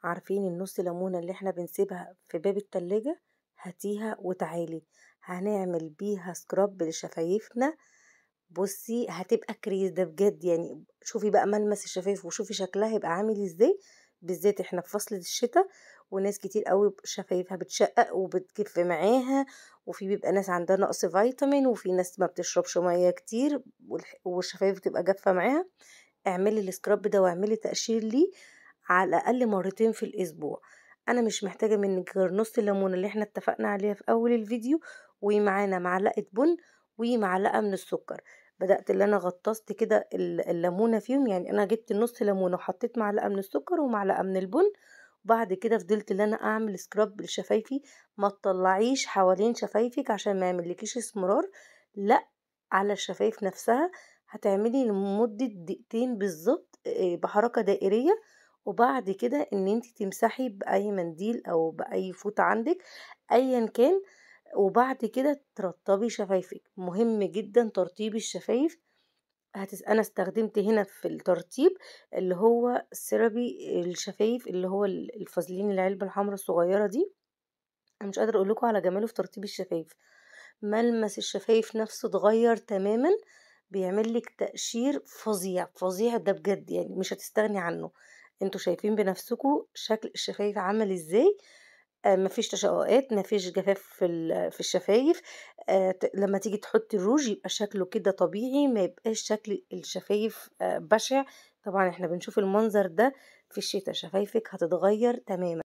عارفين النص ليمونة اللي احنا بنسيبها في باب التلاجة؟ هاتيها وتعالي هنعمل بيها سكراب لشفايفنا. بصي هتبقى كريز ده بجد، يعني شوفي بقى ملمس الشفايف وشوفي شكلها هيبقى عامل ازاي، بالذات احنا في فصل الشتاء وناس كتير قوي شفايفها بتشقق وبتجف معاها، وفي بيبقى ناس عندها نقص فيتامين، وفي ناس ما بتشربش ميه كتير والشفايف بتبقى جافه معاها. اعملي السكراب ده واعملي تقشير ليه على الاقل مرتين في الاسبوع. انا مش محتاجه منك غير نص الليمونه اللي احنا اتفقنا عليها في اول الفيديو، ومعانا معلقه بن ومعلقه من السكر. بدات اللي انا غطست كده الليمونه فيهم، يعني انا جبت نص ليمونه وحطيت معلقه من السكر ومعلقه من البن، وبعد كده فضلت اللي انا اعمل سكراب لشفايفي. ما تطلعيش حوالين شفايفك عشان ما يعملكيش اسمرار، لا، على الشفايف نفسها. هتعملي لمدة دقيقتين بالظبط بحركة دائرية، وبعد كده ان انت تمسحي باي منديل او باي فوطة عندك ايا كان، وبعد كده ترطبي شفايفك. مهم جدا ترطيب الشفايف. انا استخدمت هنا في الترطيب اللي هو سيرابي الشفايف، اللي هو الفازلين العلبة الحمراء الصغيرة دي. انا مش قادرة اقولكوا على جماله في ترطيب الشفايف. ملمس الشفايف نفسه اتغير تماما، بيعمل لك تقشير فظيع فظيع ده بجد، يعني مش هتستغني عنه. انتوا شايفين بنفسكم شكل الشفايف عمل ازاي. مفيش تشققات، مفيش جفاف في الشفايف. لما تيجي تحطي الروج يبقى شكله كده طبيعي، ما يبقاش شكل الشفايف بشع. طبعا احنا بنشوف المنظر ده في الشتاء، شفايفك هتتغير تماما.